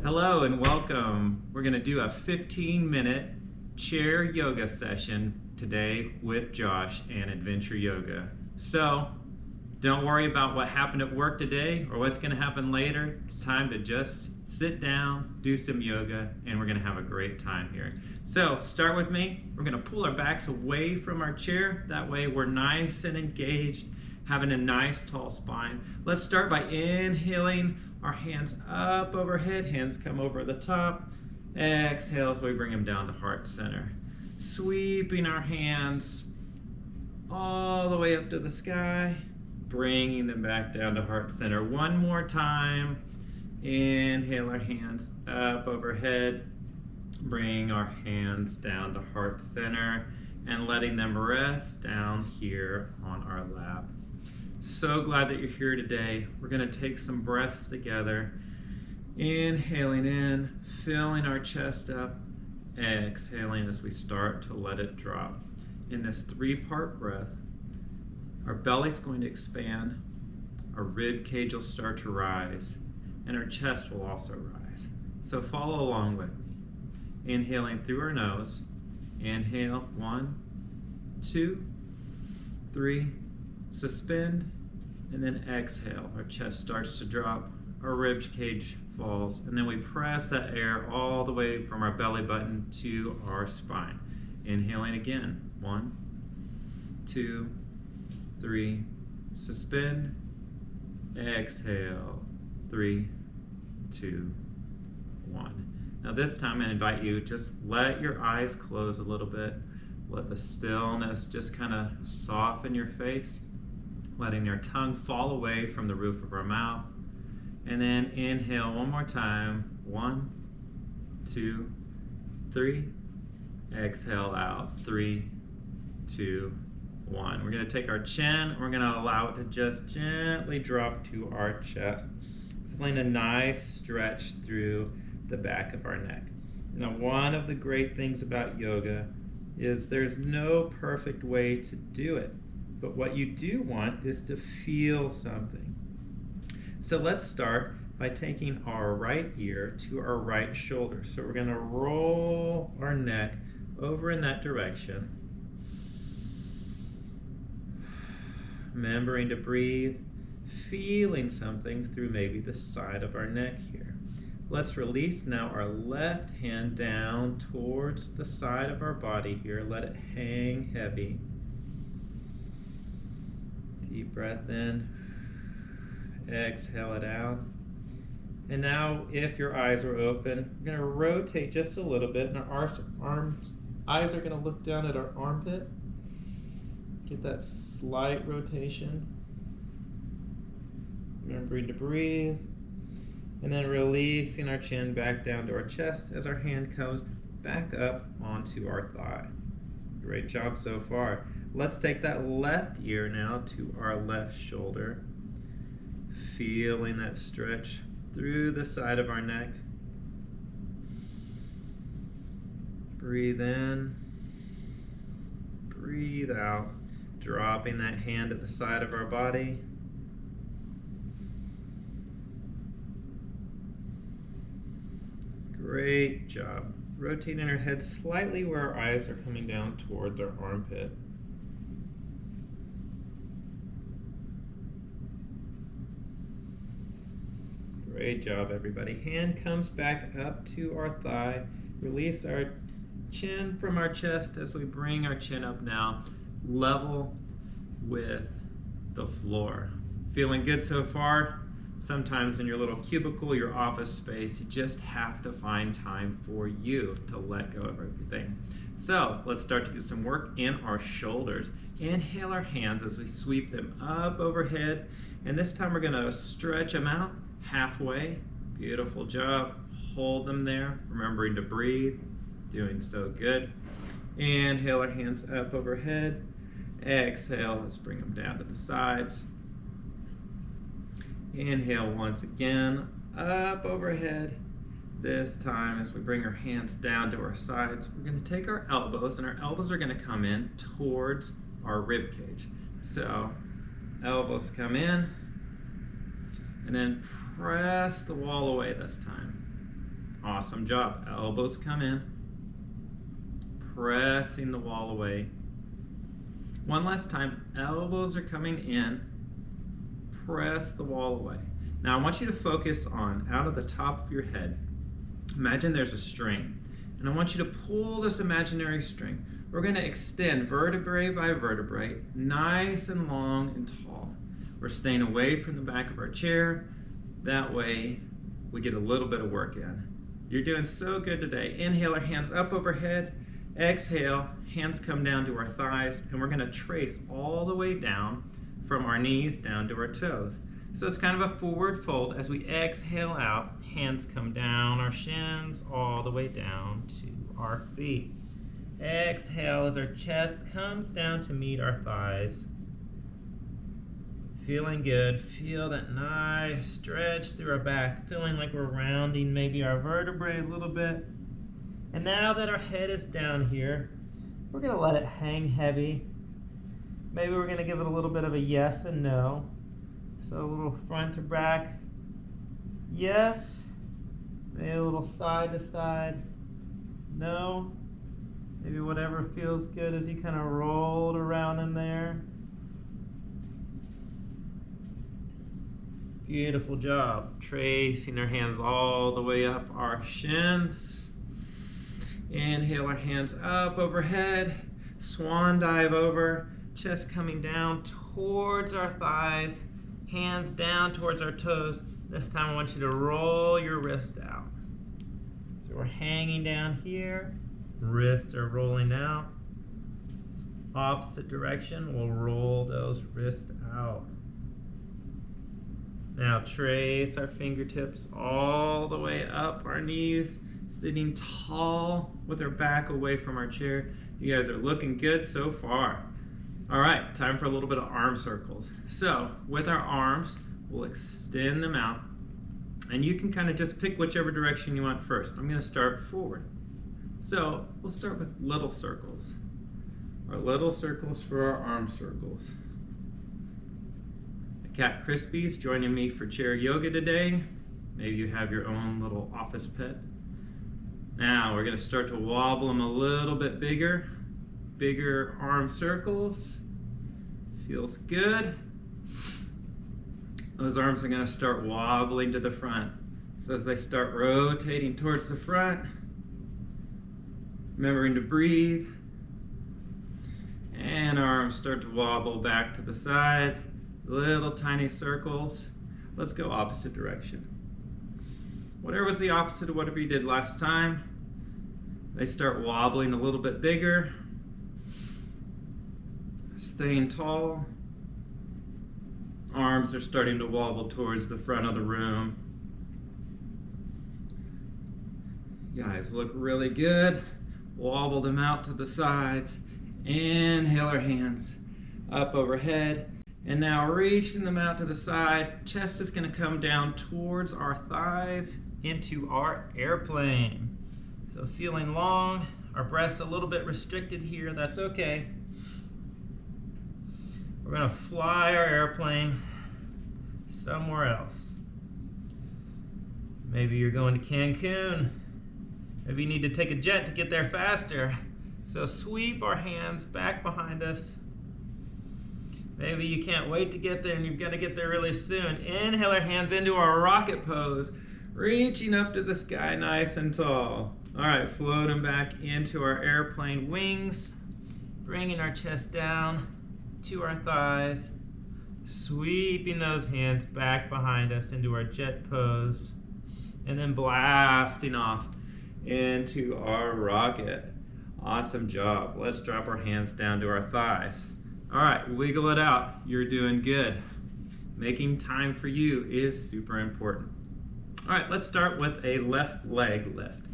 Hello and welcome. We're going to do a 15-minute chair yoga session today with Josh and Adventure Yoga. So, don't worry about what happened at work today or what's going to happen later. It's time to just sit down, do some yoga, and we're going to have a great time here. So, start with me. We're going to pull our backs away from our chair. That way we're nice and engaged, having a nice tall spine. Let's start by inhaling our hands up overhead, hands come over the top. Exhale as we bring them down to heart center. Sweeping our hands all the way up to the sky, bringing them back down to heart center. One more time. Inhale our hands up overhead, bring our hands down to heart center and letting them rest down here on our lap. So glad that you're here today. We're going to take some breaths together. Inhaling in, filling our chest up, exhaling as we start to let it drop. In this 3-part breath, our belly's going to expand, our rib cage will start to rise, and our chest will also rise. So follow along with me. Inhaling through our nose. Inhale, 1, 2, 3. Suspend, and then exhale. Our chest starts to drop, our rib cage falls, and then we press that air all the way from our belly button to our spine. Inhaling again, 1, 2, 3, suspend, exhale, 3, 2, 1. Now this time I invite you, just let your eyes close a little bit. Let the stillness just kind of soften your face, letting your tongue fall away from the roof of our mouth. And then inhale one more time. 1, 2, 3. Exhale out. 3, 2, 1. We're going to take our chin and we're going to allow it to just gently drop to our chest, feeling a nice stretch through the back of our neck. Now, one of the great things about yoga is there's no perfect way to do it. But what you do want is to feel something. So let's start by taking our right ear to our right shoulder. So we're going to roll our neck over in that direction. Remembering to breathe, feeling something through maybe the side of our neck here. Let's release now our left hand down towards the side of our body here. Let it hang heavy. Deep breath in, exhale it out. And now if your eyes are open, we're going to rotate just a little bit and our eyes are going to look down at our armpit. Get that slight rotation. Remembering to breathe. And then releasing our chin back down to our chest as our hand comes back up onto our thigh. Great job so far. Let's take that left ear now to our left shoulder. Feeling that stretch through the side of our neck. Breathe in. Breathe out. Dropping that hand at the side of our body. Great job. Rotating our head slightly where our eyes are coming down towards our armpit. Great job, everybody. Hand comes back up to our thigh. Release our chin from our chest as we bring our chin up now, level with the floor. Feeling good so far? Sometimes in your little cubicle, your office space, you just have to find time for you to let go of everything. So let's start to do some work in our shoulders. Inhale our hands as we sweep them up overhead. And this time we're going to stretch them out halfway. Beautiful job. Hold them there, remembering to breathe. Doing so good. Inhale our hands up overhead. Exhale, let's bring them down to the sides. Inhale once again, up overhead. This time, as we bring our hands down to our sides, we're going to take our elbows, and our elbows are going to come in towards our rib cage. So, elbows come in, and then press the wall away this time. Awesome job. Elbows come in, pressing the wall away. One last time, elbows are coming in, press the wall away. Now I want you to focus on, out of the top of your head, imagine there's a string, and I want you to pull this imaginary string. We're going to extend vertebrae by vertebrae, nice and long and tall. We're staying away from the back of our chair. That way we get a little bit of work in. You're doing so good today. Inhale, our hands up overhead. Exhale, hands come down to our thighs, and we're going to trace all the way down from our knees down to our toes. So it's kind of a forward fold. As we exhale out, hands come down our shins all the way down to our feet. Exhale as our chest comes down to meet our thighs. Feeling good. Feel that nice stretch through our back, feeling like we're rounding maybe our vertebrae a little bit. And now that our head is down here, we're going to let it hang heavy. Maybe we're going to give it a little bit of a yes and no. So a little front to back, yes. Maybe a little side to side, no. Maybe whatever feels good as you kind of roll it around in there. Beautiful job. Tracing our hands all the way up our shins. Inhale, our hands up overhead. Swan dive over. Chest coming down towards our thighs. Hands down towards our toes. This time I want you to roll your wrist out. So we're hanging down here. Wrists are rolling out. Opposite direction, we'll roll those wrists out. Now trace our fingertips all the way up our knees, sitting tall with our back away from our chair. You guys are looking good so far. All right, time for a little bit of arm circles. So with our arms, we'll extend them out, and you can kind of just pick whichever direction you want first. I'm going to start forward. So we'll start with little circles. Our little circles for our arm circles. Cat Krispy's joining me for chair yoga today. Maybe you have your own little office pet. Now we're going to start to wobble them a little bit bigger. Bigger arm circles. Feels good. Those arms are going to start wobbling to the front. So as they start rotating towards the front, remembering to breathe, and arms start to wobble back to the side. Little tiny circles. Let's go opposite direction. Whatever was the opposite of whatever you did last time, they start wobbling a little bit bigger. Staying tall. Arms are starting to wobble towards the front of the room. You guys look really good. Wobble them out to the sides. Inhale our hands up overhead. And now reaching them out to the side. Chest is going to come down towards our thighs into our airplane. So feeling long. Our breath's a little bit restricted here. That's okay. We're going to fly our airplane somewhere else. Maybe you're going to Cancun. Maybe you need to take a jet to get there faster. So sweep our hands back behind us. Maybe you can't wait to get there and you've got to get there really soon. Inhale our hands into our rocket pose, reaching up to the sky nice and tall. All right, floating back into our airplane wings, bringing our chest down to our thighs, sweeping those hands back behind us into our jet pose, and then blasting off into our rocket. Awesome job. Let's drop our hands down to our thighs. All right, wiggle it out. You're doing good. Making time for you is super important. All right, let's start with a left leg lift.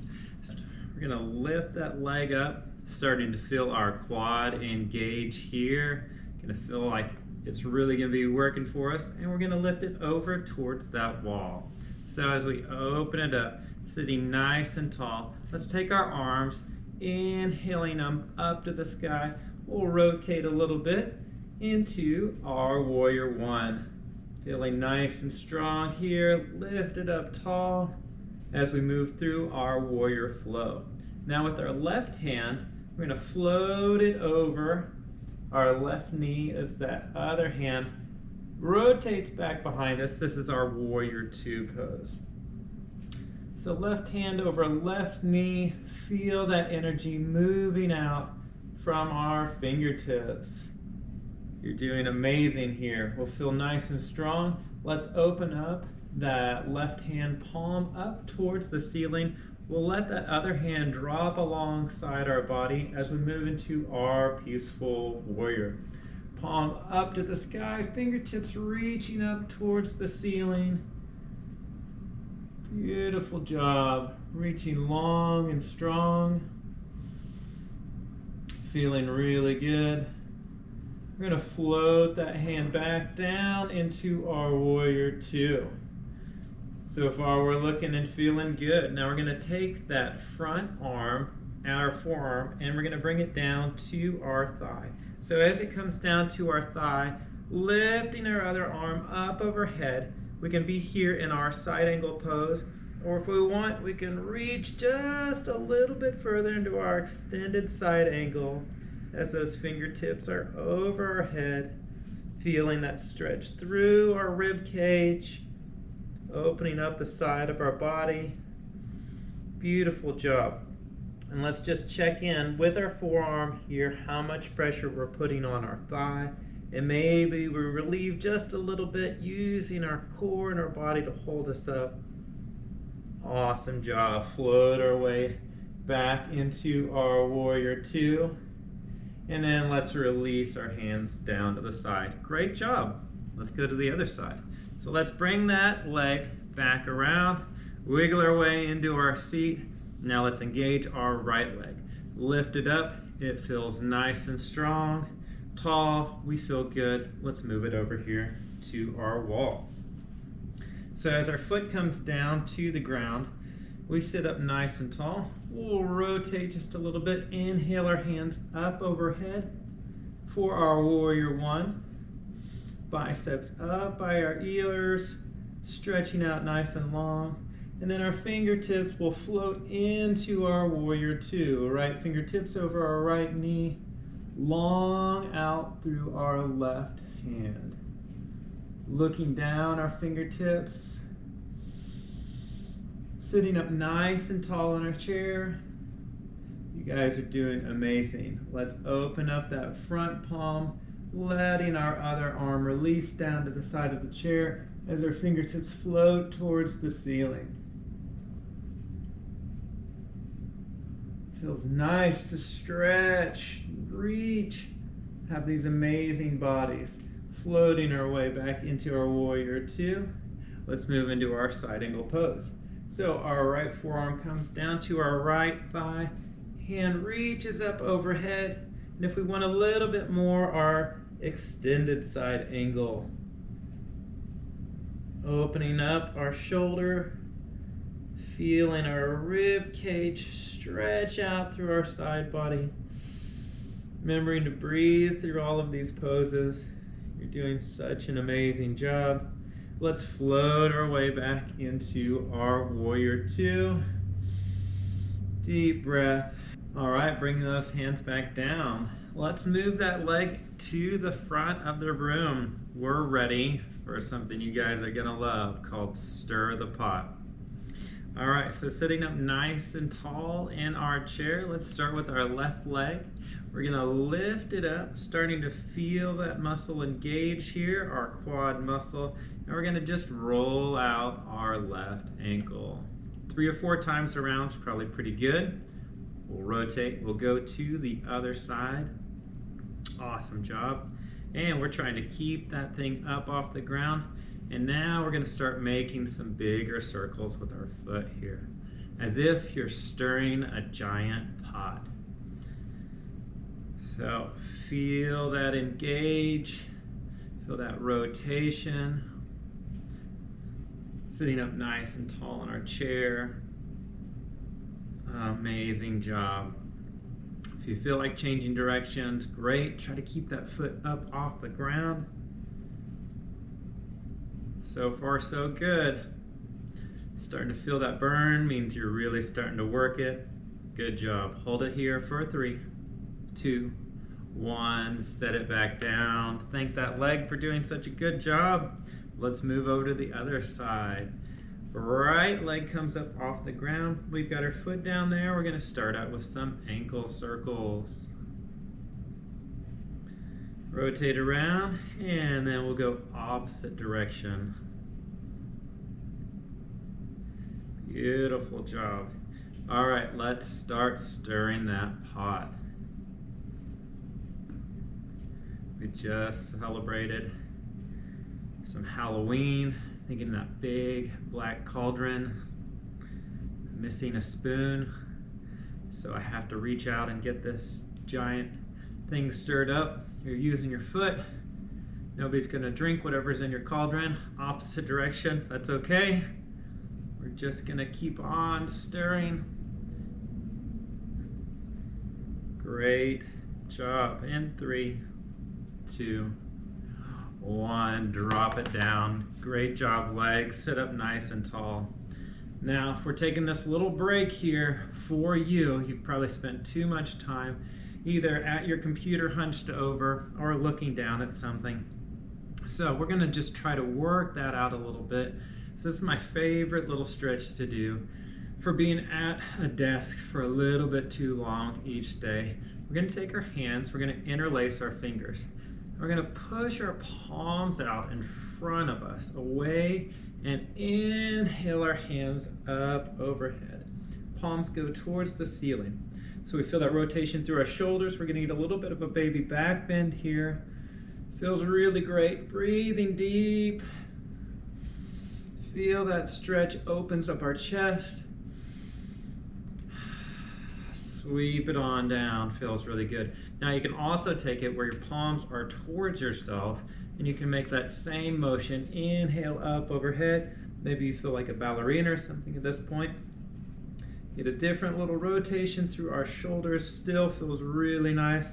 We're gonna lift that leg up, starting to feel our quad engage here. Gonna feel like it's really gonna be working for us, and we're gonna lift it over towards that wall. So as we open it up, sitting nice and tall, let's take our arms, inhaling them up to the sky. We'll rotate a little bit into our warrior one. Feeling nice and strong here. Lift it up tall. as we move through our warrior flow. Now with our left hand, we're going to float it over our left knee as that other hand rotates back behind us. This is our warrior two pose. So left hand over left knee, feel that energy moving out from our fingertips. You're doing amazing here. We'll feel nice and strong. Let's open up that left hand palm up towards the ceiling. We'll let that other hand drop alongside our body as we move into our peaceful warrior. Palm up to the sky, fingertips reaching up towards the ceiling. Beautiful job. Reaching long and strong. Feeling really good. We're going to float that hand back down into our warrior two. So far we're looking and feeling good. Now we're going to take that front arm, our forearm, and we're going to bring it down to our thigh. So as it comes down to our thigh, lifting our other arm up overhead, we can be here in our side angle pose, or if we want, we can reach just a little bit further into our extended side angle as those fingertips are over our head, feeling that stretch through our rib cage, opening up the side of our body. Beautiful job. And let's just check in with our forearm here how much pressure we're putting on our thigh. And maybe we relieve just a little bit using our core and our body to hold us up. Awesome job. Float our way back into our warrior two. And then let's release our hands down to the side. Great job. Let's go to the other side. So let's bring that leg back around, wiggle our way into our seat. Now let's engage our right leg. Lift it up. It feels nice and strong, tall. We feel good. Let's move it over here to our wall. So as our foot comes down to the ground, we sit up nice and tall. We'll rotate just a little bit. Inhale our hands up overhead for our warrior one. Biceps up by our ears, stretching out nice and long. And then our fingertips will float into our warrior two. Right fingertips over our right knee, long out through our left hand. Looking down our fingertips, sitting up nice and tall in our chair. You guys are doing amazing. Let's open up that front palm, letting our other arm release down to the side of the chair as our fingertips float towards the ceiling. Feels nice to stretch, reach, have these amazing bodies. Floating our way back into our warrior two. Let's move into our side angle pose. So our right forearm comes down to our right thigh, hand reaches up overhead, and if we want a little bit more, our extended side angle. Opening up our shoulder, feeling our rib cage stretch out through our side body. Remembering to breathe through all of these poses. You're doing such an amazing job. Let's float our way back into our warrior two. Deep breath. All right, bring those hands back down. Let's move that leg to the front of the room. We're ready for something you guys are gonna love called stir the pot. All right, so sitting up nice and tall in our chair, let's start with our left leg. We're gonna lift it up, starting to feel that muscle engage here, our quad muscle, and we're gonna just roll out our left ankle. 3 or 4 times around is probably pretty good. We'll rotate, we'll go to the other side. Awesome job. And we're trying to keep that thing up off the ground. And now we're gonna start making some bigger circles with our foot here, as if you're stirring a giant pot. So feel that engage, feel that rotation. Sitting up nice and tall in our chair. Amazing job. If you feel like changing directions, great. Try to keep that foot up off the ground. So far, so good. Starting to feel that burn means you're really starting to work it. Good job. Hold it here for 3, 2, 1. Set it back down. Thank that leg for doing such a good job. Let's move over to the other side. Right leg comes up off the ground. We've got our foot down there. We're going to start out with some ankle circles. Rotate around, and then we'll go opposite direction. Beautiful job. All right, let's start stirring that pot. We just celebrated some Halloween, thinking that big black cauldron, missing a spoon. So I have to reach out and get this giant thing stirred up. You're using your foot. Nobody's gonna drink whatever's in your cauldron. Opposite direction, that's okay. We're just gonna keep on stirring. Great job. In 3, 2, 1. Drop it down. Great job, legs. Sit up nice and tall. Now, if we're taking this little break here for you, you've probably spent too much time either at your computer hunched over or looking down at something. So we're gonna just try to work that out a little bit. So this is my favorite little stretch to do for being at a desk for a little bit too long each day. We're gonna take our hands, we're gonna interlace our fingers. We're gonna push our palms out in front of us, away, and inhale our hands up overhead. Palms go towards the ceiling. So we feel that rotation through our shoulders. We're gonna get a little bit of a baby back bend here. Feels really great. Breathing deep. Feel that stretch opens up our chest. Sweep it on down. Feels really good. Now you can also take it where your palms are towards yourself, and you can make that same motion. Inhale up overhead. Maybe you feel like a ballerina or something at this point. Get a different little rotation through our shoulders. Still feels really nice.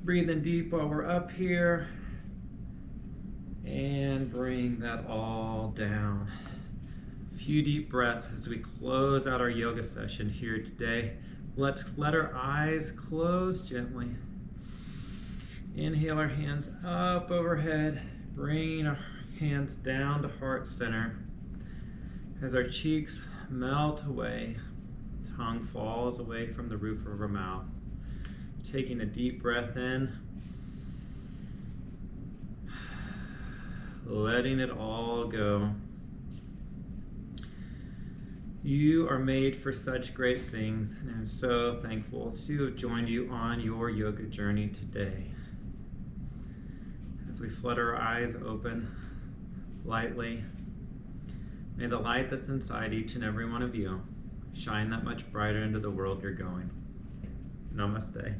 Breathing deep while we're up here. And bring that all down. A few deep breaths as we close out our yoga session here today. Let's let our eyes close gently. Inhale our hands up overhead. Bring our hands down to heart center. As our cheeks melt away, tongue falls away from the roof of our mouth. Taking a deep breath in, letting it all go. You are made for such great things, and I'm so thankful to have joined you on your yoga journey today. As we flutter our eyes open lightly, may the light that's inside each and every one of you shine that much brighter into the world you're going. Namaste.